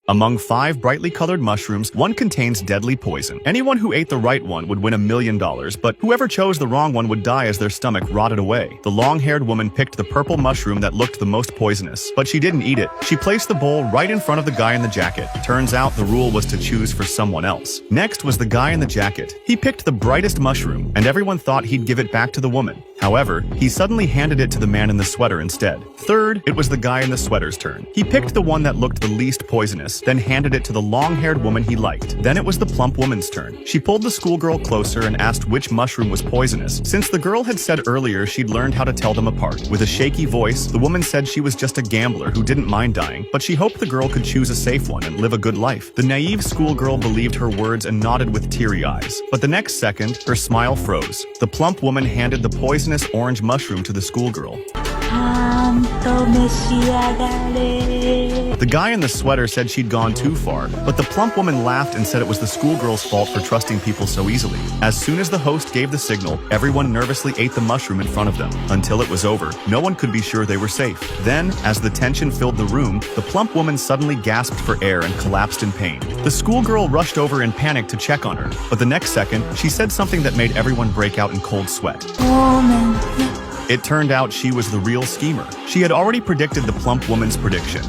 Among 5 brightly colored mushrooms, one contains deadly poison. Anyone who ate the right one would win $1 million, but whoever chose the wrong one would die as their stomach rotted away. The long-haired woman picked the purple mushroom that looked the most poisonous, but she didn't eat it. She placed the bowl right in front of the guy in the jacket. Turns out the rule was to choose for someone else. Next was the guy in the jacket. He picked the brightest mushroom, and everyone thought he'd give it back to the woman. However, he suddenly handed it to the man in the sweater instead. Third, it was the guy in the sweater's turn. He picked the one that looked the least poisonous, then handed it to the long-haired woman he liked. Then it was the plump woman's turn. She pulled the schoolgirl closer and asked which mushroom was poisonous, since the girl had said earlier she'd learned how to tell them apart. With a shaky voice, the woman said she was just a gambler who didn't mind dying, but she hoped the girl could choose a safe one and live a good life. The naive schoolgirl believed her words and nodded with teary eyes. But the next second, her smile froze. The plump woman handed the poisonous orange mushroom to the schoolgirl. The guy in the sweater said she'd gone too far, but the plump woman laughed and said it was the schoolgirl's fault for trusting people so easily. As soon as the host gave the signal, everyone nervously ate the mushroom in front of them. Until it was over, no one could be sure they were safe. Then, as the tension filled the room, the plump woman suddenly gasped for air and collapsed in pain. The schoolgirl rushed over in panic to check on her, but the next second, she said something that made everyone break out in cold sweat. It turned out she was the real schemer. She had already predicted the plump woman's prediction.